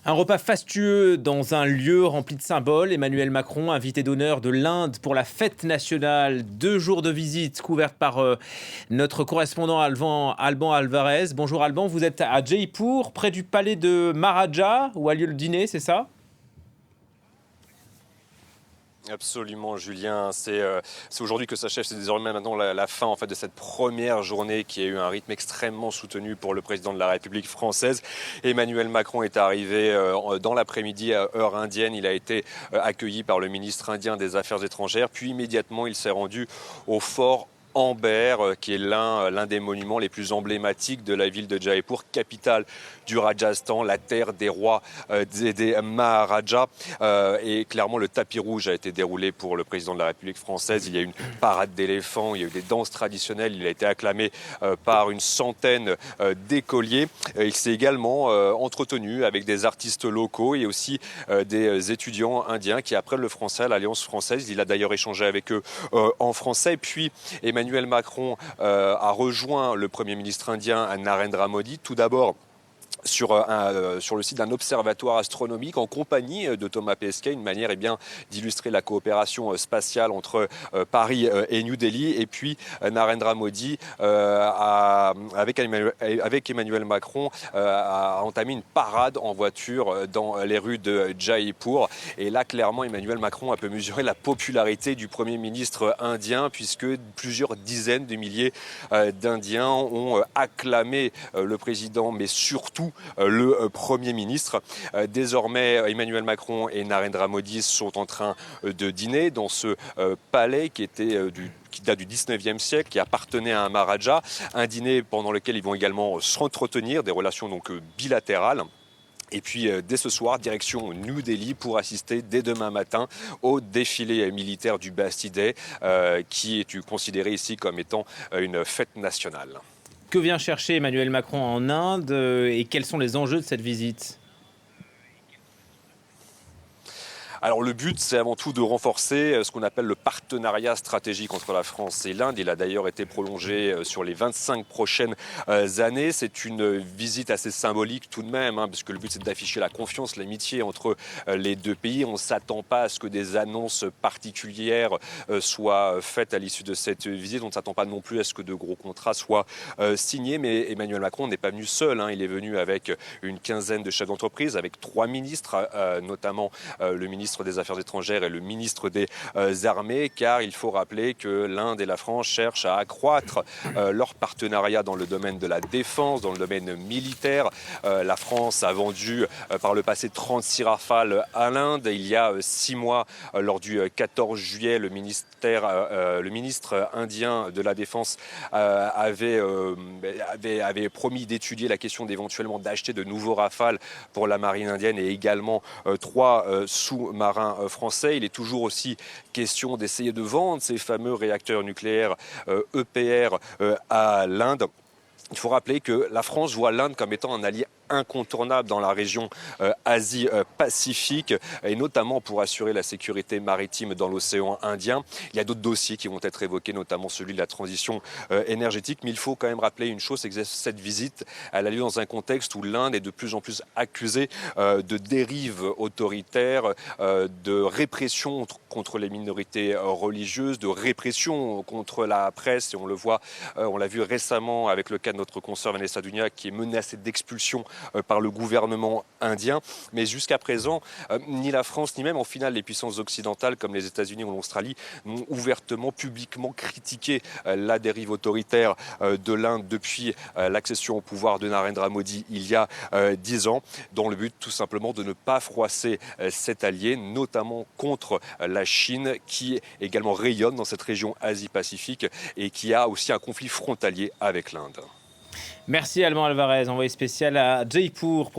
Un repas fastueux dans un lieu rempli de symboles. Emmanuel Macron, invité d'honneur de l'Inde pour la fête nationale. 2 jours de visite couvertes par notre correspondant Alban Alvarez. Bonjour Alban, vous êtes à Jaipur, près du palais de Maharaja, où a lieu le dîner, c'est ça? Absolument, Julien. C'est aujourd'hui que s'achève, c'est désormais maintenant la fin en fait de cette première journée qui a eu un rythme extrêmement soutenu pour le président de la République française. Emmanuel Macron est arrivé dans l'après-midi à heure indienne. Il a été accueilli par le ministre indien des Affaires étrangères, puis immédiatement il s'est rendu au fort Amber, qui est l'un des monuments les plus emblématiques de la ville de Jaipur, capitale du Rajasthan, la terre des rois des Maharajas. Et clairement, le tapis rouge a été déroulé pour le président de la République française. Il y a eu une parade d'éléphants, il y a eu des danses traditionnelles. Il a été acclamé par une centaine d'écoliers. Il s'est également entretenu avec des artistes locaux et aussi des étudiants indiens qui apprennent le français à l'Alliance française. Il a d'ailleurs échangé avec eux en français. Puis Emmanuel Macron a rejoint le Premier ministre indien Narendra Modi, tout d'abord sur le site d'un observatoire astronomique en compagnie de Thomas Pesquet, une manière d'illustrer la coopération spatiale entre Paris et New Delhi. Et puis Narendra Modi, avec Emmanuel Macron, a entamé une parade en voiture dans les rues de Jaipur. Et là, clairement, Emmanuel Macron a pu mesurer la popularité du Premier ministre indien, puisque plusieurs dizaines de milliers d'Indiens ont acclamé le président, mais surtout le Premier ministre. Désormais, Emmanuel Macron et Narendra Modi sont en train de dîner dans ce palais qui date du 19e siècle, qui appartenait à un Maharaja. Un dîner pendant lequel ils vont également s'entretenir, des relations donc bilatérales. Et puis dès ce soir, direction New Delhi pour assister dès demain matin au défilé militaire du Bastille Day, qui est considéré ici comme étant une fête nationale. Que vient chercher Emmanuel Macron en Inde et quels sont les enjeux de cette visite? Alors le but, c'est avant tout de renforcer ce qu'on appelle le partenariat stratégique entre la France et l'Inde. Il a d'ailleurs été prolongé sur les 25 prochaines années. C'est une visite assez symbolique tout de même, parce que le but, c'est d'afficher la confiance, l'amitié entre les deux pays. On ne s'attend pas à ce que des annonces particulières soient faites à l'issue de cette visite. On ne s'attend pas non plus à ce que de gros contrats soient signés. Mais Emmanuel Macron n'est pas venu seul. Il est venu avec une quinzaine de chefs d'entreprise, avec 3 ministres, notamment le ministre des Affaires étrangères et le ministre des Armées, car il faut rappeler que l'Inde et la France cherchent à accroître leur partenariat dans le domaine de la défense, dans le domaine militaire. La France a vendu par le passé 36 Rafales à l'Inde. Il y a 6 mois, lors du 14 juillet, le ministre indien de la Défense avait promis d'étudier la question d'éventuellement d'acheter de nouveaux Rafales pour la marine indienne et également 3 sous-marins français. Il est toujours aussi question d'essayer de vendre ces fameux réacteurs nucléaires EPR à l'Inde. Il faut rappeler que la France voit l'Inde comme étant un allié incontournable dans la région Asie-Pacifique et notamment pour assurer la sécurité maritime dans l'océan Indien. Il y a d'autres dossiers qui vont être évoqués, notamment celui de la transition énergétique. Mais il faut quand même rappeler une chose, c'est que cette visite, elle a lieu dans un contexte où l'Inde est de plus en plus accusée de dérives autoritaires, de répression contre les minorités religieuses, de répression contre la presse. Et on le voit, on l'a vu récemment avec le cas de notre consoeur Vanessa Dunia qui est menacée d'expulsion par le gouvernement indien. Mais jusqu'à présent, ni la France, ni même en finale les puissances occidentales comme les États-Unis ou l'Australie n'ont ouvertement, publiquement critiqué la dérive autoritaire de l'Inde depuis l'accession au pouvoir de Narendra Modi il y a 10 ans, dans le but tout simplement de ne pas froisser cet allié, notamment contre la Chine qui également rayonne dans cette région Asie-Pacifique et qui a aussi un conflit frontalier avec l'Inde. Merci Alban Alvarez, envoyé spécial à Jaipur pour